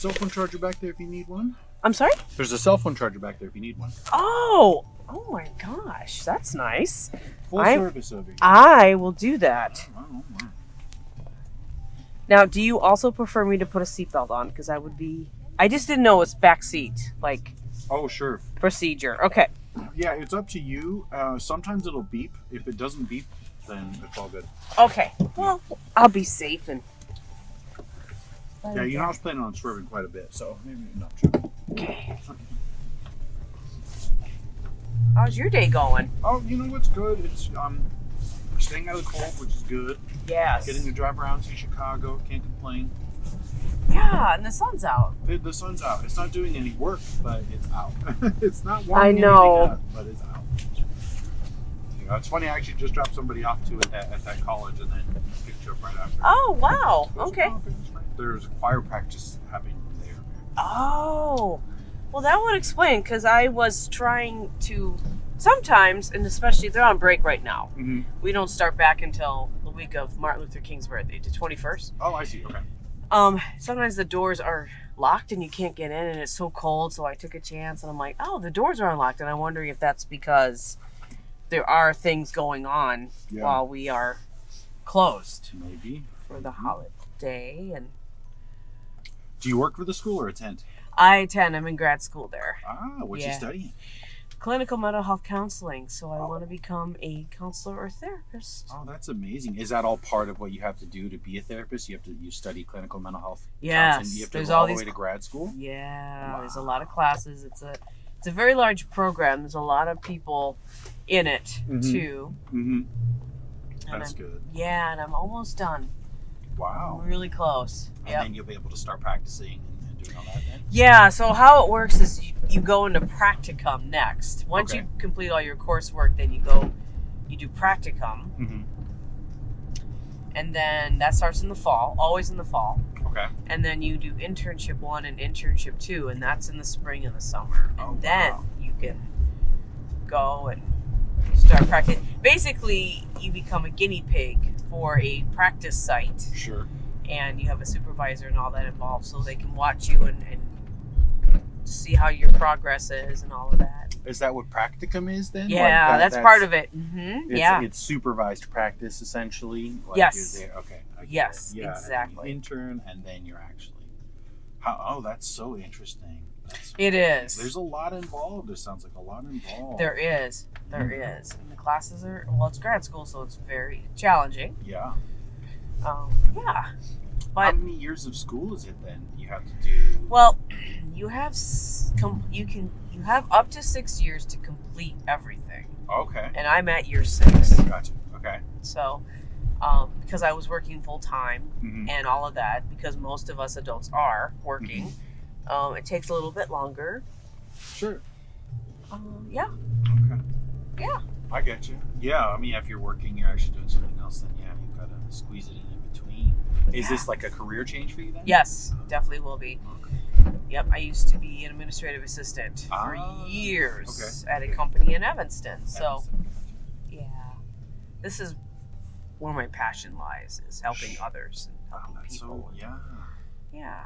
cell phone charger back there if you need one. I'm sorry? There's a cell phone charger back there if you need one. Oh my gosh, that's nice. Full service over here. I will do that. Oh, wow. Now, do you also prefer me to put a seatbelt on? Because I just didn't know it's back seat, like Oh, sure. procedure. Okay. Yeah, it's up to you. Sometimes it'll beep. If it doesn't beep, then it's all good. Okay. Well, I'll be safe and. Yeah, you know I was planning on swerving quite a bit, so maybe not sure. Okay. How's your day going? Oh, you know what's good? It's staying out of the cold, which is good. Yes. Getting to drive around, see Chicago, can't complain. Yeah, and the sun's out. The sun's out. It's not doing any work, but it's out. It's not warming I know. anything up, but it's out. You know, it's funny. I actually just dropped somebody off to it at that college, and then picked you up right after. Oh, wow. Okay. There's a choir practice happening there. Oh. Well, that would explain, because I was trying to sometimes, and especially they're on break right now. Mm-hmm. We don't start back until the week of Martin Luther King's birthday, the 21st. Oh, I see. Okay. Sometimes the doors are locked and you can't get in, and it's so cold, so I took a chance, and I'm like, oh, the doors are unlocked, and I'm wondering if that's because there are things going on while we are closed. Maybe. For the holiday. And do you work for the school or attend? I attend. I'm in grad school there. Ah, what you studying? Clinical mental health counseling. So I want to become a counselor or therapist. Oh, that's amazing. Is that all part of what you have to do to be a therapist? You study clinical mental health yes, counseling? You have to there's go all all the these way to grad school? Yeah, Wow. There's a lot of classes. It's a very large program. There's a lot of people in it too. Mm-hmm. That's good. Yeah, and I'm almost done. Wow. I'm really close. And then you'll be able to start practicing and doing all that then? Yeah, so how it works is you go into practicum next. Once you complete all your coursework, then you do practicum. Mm-hmm. And then that starts in the fall, always in the fall. Okay. And then you do internship 1 and internship 2, and that's in the spring and the summer. And then you can go and start practice. Basically, you become a guinea pig for a practice site. Sure. And you have a supervisor and all that involved, so they can watch you and see how your progress is and all of that. Is that what practicum is then? Yeah, like that's part of it. Mm-hmm. It's supervised practice essentially. Like yes. You're there. Okay. Yes, yeah, exactly. You intern and then you're actually. That's so interesting. It is. There's a lot involved. It sounds like a lot involved. There is. There is. And the classes are, it's grad school, so it's very challenging. Yeah. Yeah. But how many years of school is it then you have to do? Well, you have up to 6 years to complete everything. Okay. And I'm at year 6. Gotcha. Okay. So, because I was working full time and all of that, because most of us adults are working, it takes a little bit longer. Sure. Yeah. Okay. Yeah. I get you. Yeah, I mean, if you're working, you're actually doing something else, then yeah, you've got to squeeze it in between. Is this like a career change for you then? Yes, definitely will be. Okay. Yep, I used to be an administrative assistant for years at a company in Evanston. So, yeah, this is where my passion lies, is helping others and helping people. Yeah.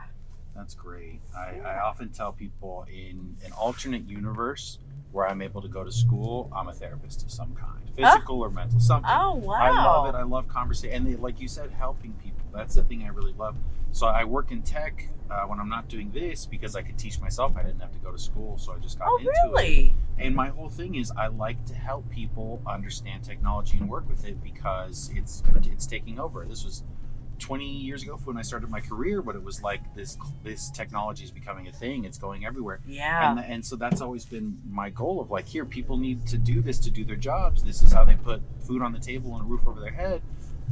That's great. I often tell people in an alternate universe where I'm able to go to school, I'm a therapist of some kind, physical or mental, something. Oh, wow. I love it. I love conversation. And like you said, helping people. That's the thing I really love. So I work in tech when I'm not doing this because I could teach myself. I didn't have to go to school, so I just got into it. And my whole thing is I like to help people understand technology and work with it because it's taking over. This was 20 years ago when I started my career, but it was like this technology is becoming a thing. It's going everywhere. Yeah. And so that's always been my goal of like, here, people need to do this to do their jobs. This is how they put food on the table and a roof over their head.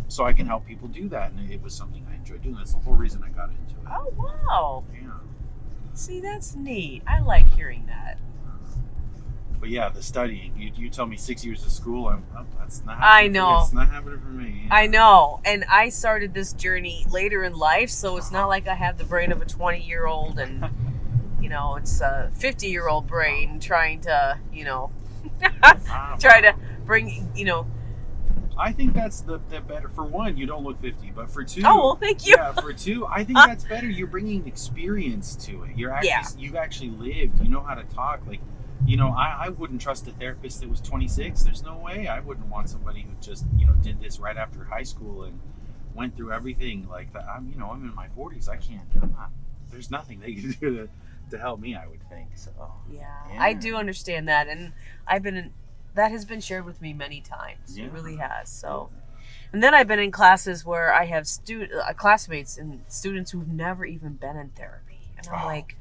So I can help people do that. And it was something I enjoyed doing. That's the whole reason I got into it. Oh, wow. Yeah. See, that's neat. I like hearing that. But yeah, the studying. You tell me 6 years of school. That's not happening. I know. It's not happening for me. I know. And I started this journey later in life, so it's not like I have the brain of a 20-year-old and, it's a 50-year-old brain trying to, try to bring, I think that's the better. For one, you don't look 50, but for two, oh well, thank you. Yeah, for two, I think that's better. You're bringing experience to it. You're actually you've actually lived. You know how to talk. Like, I wouldn't trust a therapist that was 26. There's no way. I wouldn't want somebody who just did this right after high school and went through everything like that. I'm in my 40s. I can't. I'm not. There's nothing they can do to help me, I would think. So yeah, I do understand that, and that has been shared with me many times. Yeah. It really has. So, and then I've been in classes where I have classmates and students who've never even been in therapy, and I'm like,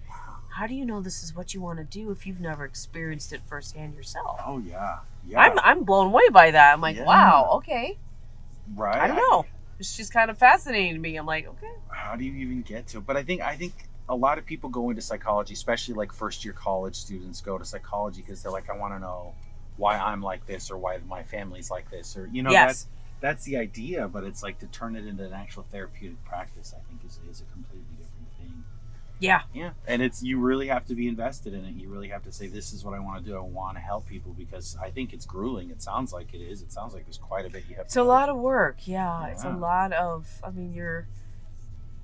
how do you know this is what you want to do if you've never experienced it firsthand yourself? Oh yeah, I'm blown away by that. I'm like, wow, okay, right. I don't know. It's just kind of fascinating to me. I'm like, okay, how do you even get to it? But I think a lot of people go into psychology, especially like first-year college students go to psychology because they're like, I want to know why I'm like this or why my family's like this, or yes. that's the idea. But it's like to turn it into an actual therapeutic practice, I think is a completely different thing. Yeah. And you really have to be invested in it. You really have to say, this is what I want to do. I want to help people, because I think it's grueling. It sounds like it is. It sounds like there's quite a bit you have to do. It's a lot of work. Yeah. It's a lot of,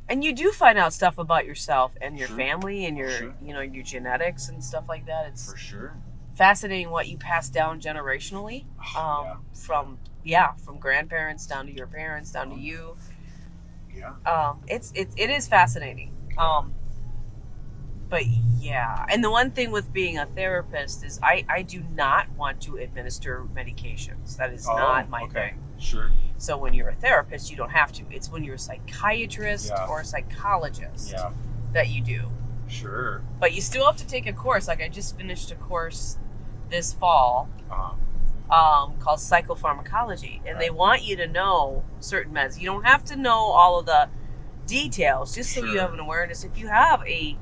and you do find out stuff about yourself and your family and your, your genetics and stuff like that. It's for sure fascinating what you pass down generationally, from grandparents down to your parents down to you. Yeah. It is fascinating. But yeah, and the one thing with being a therapist is I do not want to administer medications. That is not my thing. Sure. So when you're a therapist, you don't have to. It's when you're a psychiatrist or a psychologist that you do. Sure. But you still have to take a course. Like I just finished a course this fall called psychopharmacology, and they want you to know certain meds. You don't have to know all of the details, just so you have an awareness. If you have a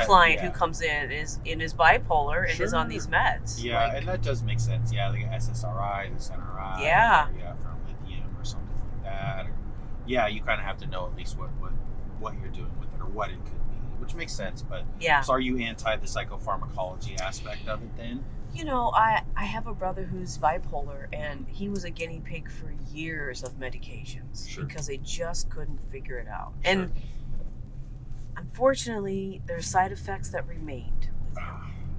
client who comes in is bipolar and is on these meds. Yeah, and that does make sense. Yeah, like SSRI, SNRI. Yeah. For lithium or something like that. Or, you kind of have to know at least what you're doing with it or what it could be, which makes sense. But so are you anti the psychopharmacology aspect of it then? I have a brother who's bipolar, and he was a guinea pig for years of medications because they just couldn't figure it out. And unfortunately, there's side effects that remained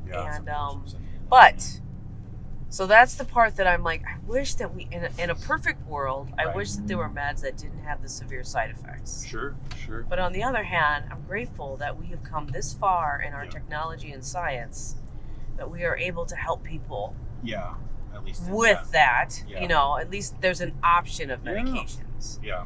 with him. So that's the part that I'm like, I wish that we, in a perfect world, I wish that there were meds that didn't have the severe side effects. Sure. But on the other hand, I'm grateful that we have come this far in our technology and science that we are able to help people. Yeah, at least with that. At least there's an option of medications. Yeah.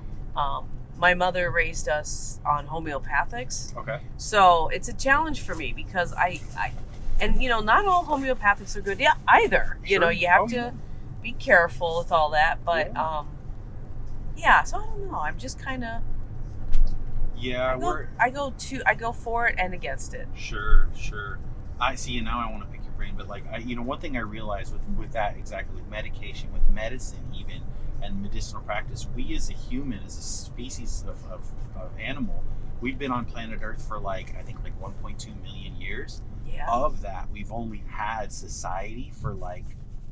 My mother raised us on homeopathics. Okay. So it's a challenge for me because not all homeopathics are good either. Sure. You have to be careful with all that. But so I don't know. I'm just kind of I go for it and against it. Sure. I see, and now I want to pick your brain, but like one thing I realized with that exactly, with medication, with medicine even, and medicinal practice, we as a human, as a species of animal, we've been on planet Earth for I think 1.2 million years. Yeah. Of that, we've only had society for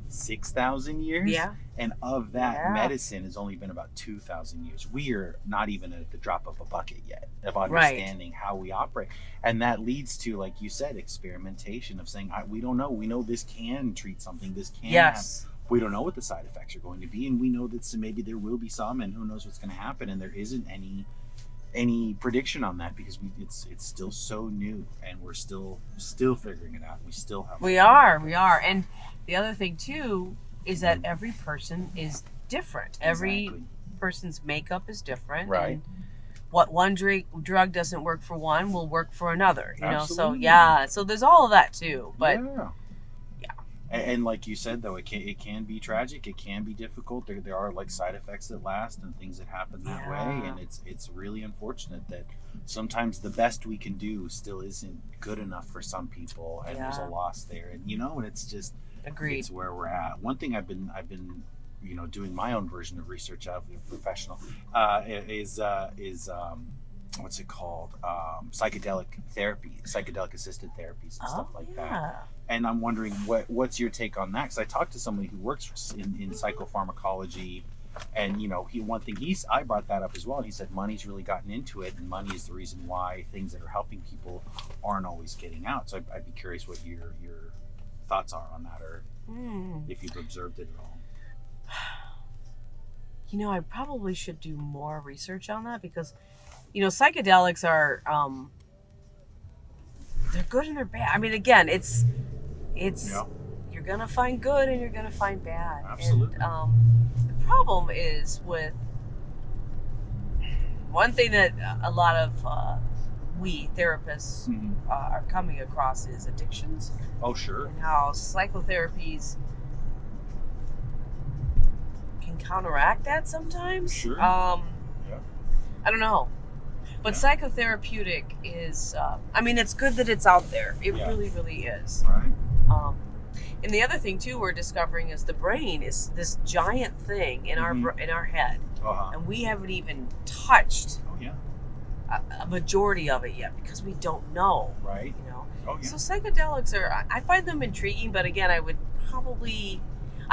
6,000 years. Yeah. And of that, medicine has only been about 2,000 years. We are not even at the drop of a bucket yet of understanding how we operate. And that leads to, like you said, experimentation of saying, we don't know. We know this can treat something. This can happen. We don't know what the side effects are going to be. And we know that maybe there will be some, and who knows what's going to happen. And there isn't any prediction on that because it's still so new, and we're still figuring it out. We are. And the other thing too is that every person is different. Every person's makeup is different. Right. And what one drug doesn't work for one will work for another. Absolutely. So there's all of that too. But and like you said, though, it can be tragic. It can be difficult. There are side effects that last and things that happen that way, and it's really unfortunate that sometimes the best we can do still isn't good enough for some people, and there's a loss there, and and it's just it's where we're at. One thing I've been doing my own version of research of professional is what's it called? Psychedelic therapy, psychedelic assisted therapies and stuff like that. And I'm wondering what's your take on that? Because I talked to somebody who works in psychopharmacology And one thing I brought that up as well. He said money's really gotten into it, and money is the reason why things that are helping people aren't always getting out. So I'd be curious what your thoughts are on that, or if you've observed it at all. I probably should do more research on that because, psychedelics are, they're good and they're bad. I mean, again, it's you're going to find good and you're going to find bad. Absolutely. And the problem is with one thing that a lot of we therapists are coming across is addictions. Oh, sure. And how psychotherapies can counteract that sometimes. Sure. I don't know. But psychotherapeutic is, it's good that it's out there. It really, really is. Right. And the other thing, too, we're discovering is the brain is this giant thing in our head. And we haven't even touched a majority of it yet because we don't know. Right. So psychedelics I find them intriguing, but again, I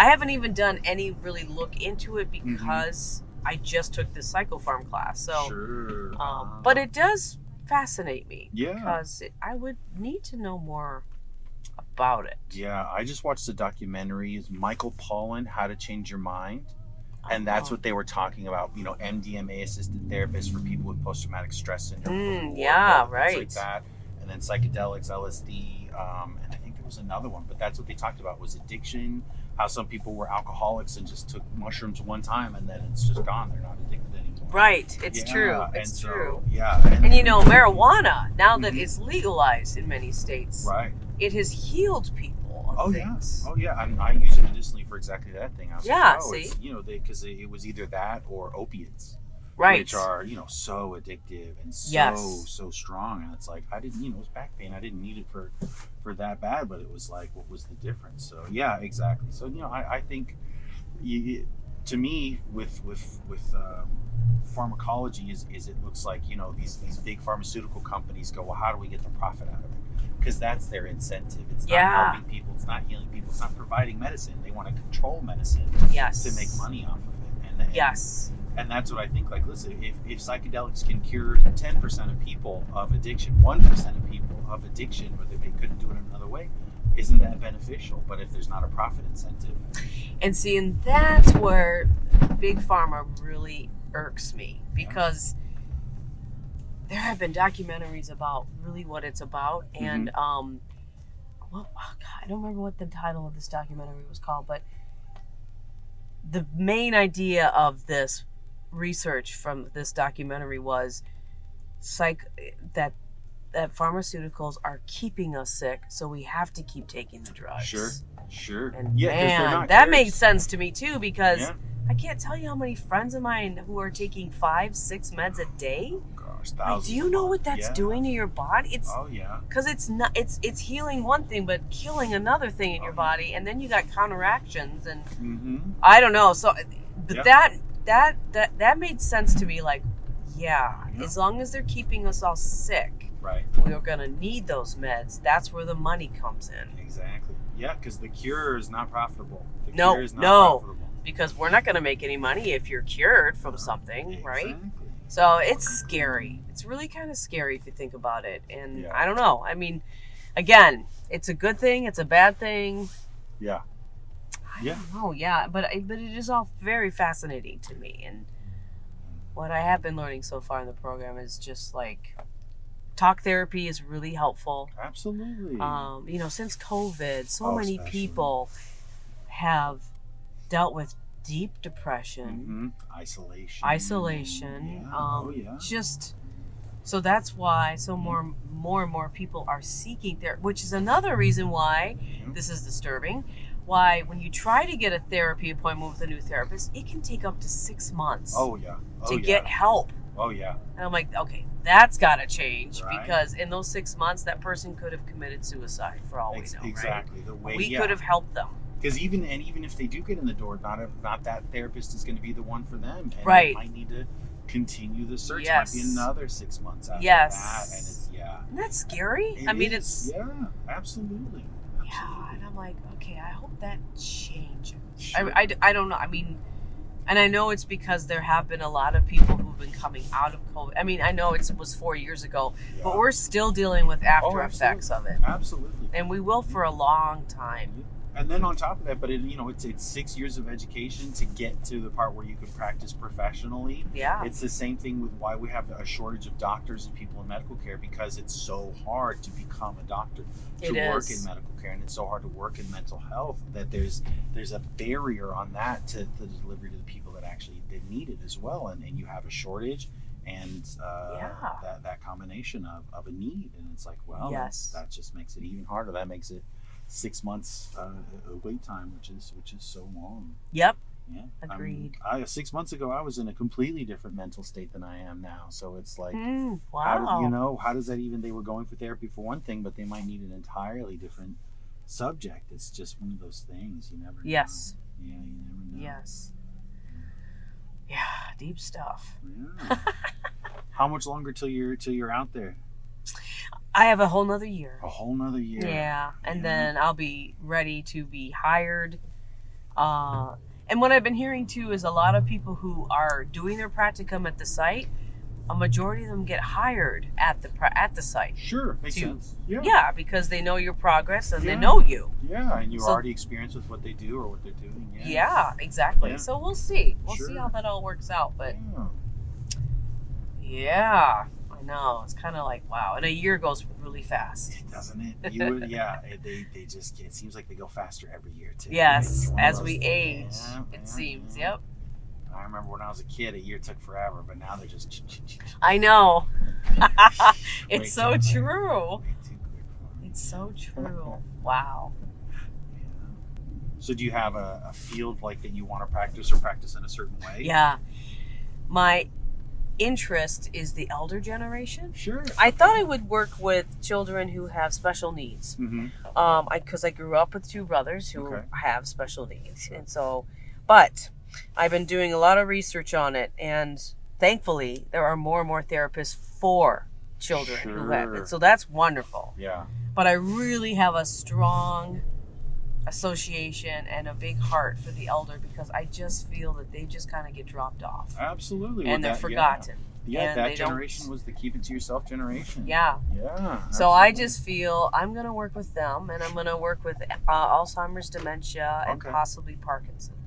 haven't even done any really look into it because I just took this psychopharm class. So, sure. But it does fascinate me. Yeah. Because I would need to know more about it. Yeah, I just watched the documentary. Is Michael Pollan, How to Change Your Mind? And that's what they were talking about, MDMA-assisted therapists for people with post-traumatic stress syndrome. Right. Like that. And then psychedelics, LSD, and I think there was another one. But that's what they talked about was addiction, how some people were alcoholics and just took mushrooms one time and then it's just gone. They're not addicted anymore. Right. It's true. It's true. Yeah. And marijuana, now that it's legalized in many states, right, it has healed people. Things. I use it medicinally for exactly that thing. I was see, it's, because it was either that or opiates, right, which are so addictive and so strong. And it's like I didn't, it was back pain. I didn't need it for that bad, but it was like, what was the difference? So yeah, exactly. So I think to me with pharmacology is it looks like these big pharmaceutical companies go, well, how do we get the profit out of it? Because that's their incentive. It's not helping people. It's not healing people. It's not providing medicine. They want to control medicine to make money off of it. And that's what I think. Like, listen, if psychedelics can cure 10% of people of addiction, 1% of people of addiction, but they couldn't do it another way, isn't that beneficial? But if there's not a profit incentive. And that's where Big Pharma really irks me because there have been documentaries about really what it's about, and I don't remember what the title of this documentary was called, but the main idea of this research from this documentary was that pharmaceuticals are keeping us sick, so we have to keep taking the drugs. Sure. And that makes sense to me too, because I can't tell you how many friends of mine who are taking 5-6 meds a day. Like, do you know what that's doing to your body? It's because it's not. It's healing one thing, but killing another thing in your body, and then you got counteractions, and I don't know. So, but that made sense to me. Like, as long as they're keeping us all sick, right, we're gonna need those meds. That's where the money comes in. Exactly. Yeah, because the cure is not profitable. No, because we're not gonna make any money if you're cured from something, right? So it's scary. It's really kind of scary if you think about it. And I don't know. I mean, again, it's a good thing. It's a bad thing. Yeah. I don't know. Yeah. But it is all very fascinating to me. And what I have been learning so far in the program is just like talk therapy is really helpful. Absolutely. Since COVID, so many people have dealt with deep depression, isolation. Just so that's why more and more people are seeking therapy, which is another reason why this is disturbing. Why, when you try to get a therapy appointment with a new therapist, it can take up to 6 months. To get help. And I'm like, okay, that's got to change because in those 6 months, that person could have committed suicide for all we know. Exactly. Right? We could have helped them. Because even if they do get in the door, not that therapist is going to be the one for them, and right. They might need to continue the search. Yes. It might be another 6 months after that, and it's Isn't that scary? It's absolutely. Yeah, and I'm like, okay, I hope that changes. Sure. I don't know. I mean, And I know it's because there have been a lot of people who've been coming out of COVID. I mean, I know it was 4 years ago, but we're still dealing with after effects of it. Absolutely. And we will for a long time. And then on top of that, but it's 6 years of education to get to the part where you can practice professionally. Yeah. It's the same thing with why we have a shortage of doctors and people in medical care, because it's so hard to become a doctor, to work in medical care, and it's so hard to work in mental health that there's a barrier on that to the delivery to the people that actually they need it as well, and you have a shortage. And that combination of a need, and it's like, well, that just makes it even harder. That makes it 6 months wait time, which is so long. Yep. Yeah. Agreed. 6 months ago, I was in a completely different mental state than I am now. So it's like, wow. How does that even? They were going for therapy for one thing, but they might need an entirely different subject. It's just one of those things. You never know. Yes. Yeah, you never know. Yes. Yeah, deep stuff. Yeah. How much longer till you're out there? I have a whole nother year. A whole nother year. Yeah, and then I'll be ready to be hired. And what I've been hearing too is a lot of people who are doing their practicum at the site, a majority of them get hired at the site. Sure, makes sense. Yeah. Yeah, because they know your progress and they know you. Yeah, and you're already experienced with what they do or what they're doing. Yeah, exactly. Yeah. So we'll see. We'll see how that all works out. But yeah, I know. It's kind of like, wow. And a year goes really fast. Doesn't it? They just, it seems like they go faster every year too. Yes, as we age, it seems. Yep. I remember when I was a kid, a year took forever, but now they're just. I know. It's so true. It's so true. Wow. Yeah. So do you have a field like that you want to practice or practice in a certain way? Yeah. My interest is the elder generation. Sure. I thought I would work with children who have special needs. Because I grew up with two brothers who have special needs. And so, but I've been doing a lot of research on it, and thankfully there are more and more therapists for children who have it. So that's wonderful. Yeah. But I really have a strong association and a big heart for the elder, because I just feel that they just kind of get dropped off. Absolutely. And they're forgotten. Yeah, that generation was the keep it to yourself generation. Yeah. Yeah. So I just feel I'm going to work with them, and I'm going to work with Alzheimer's, dementia, and possibly Parkinson's.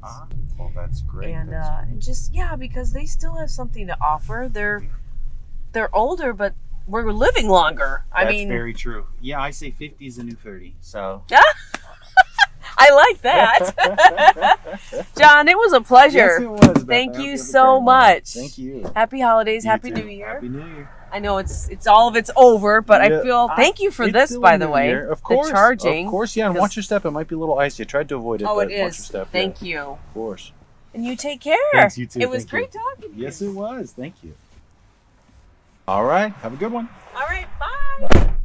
Well, that's great. And just, because they still have something to offer. They're older, but we're living longer. That's very true. Yeah, I say 50 is the new 30. So. I like that. John, it was a pleasure. Yes, it was. Thank you so much. Thank you. Happy holidays. Happy too. New Year. Happy New Year. I know it's all of it's over, but I feel thank you for this, by the way. Of course. The charging. Of course, yeah. And watch your step. It might be a little icy. I tried to avoid it. Oh, but it is. Watch your step. Thank you. Of course. And you take care. Thanks, you too. It was great talking to you. Yes, it was. Thank you. All right. Have a good one. All right.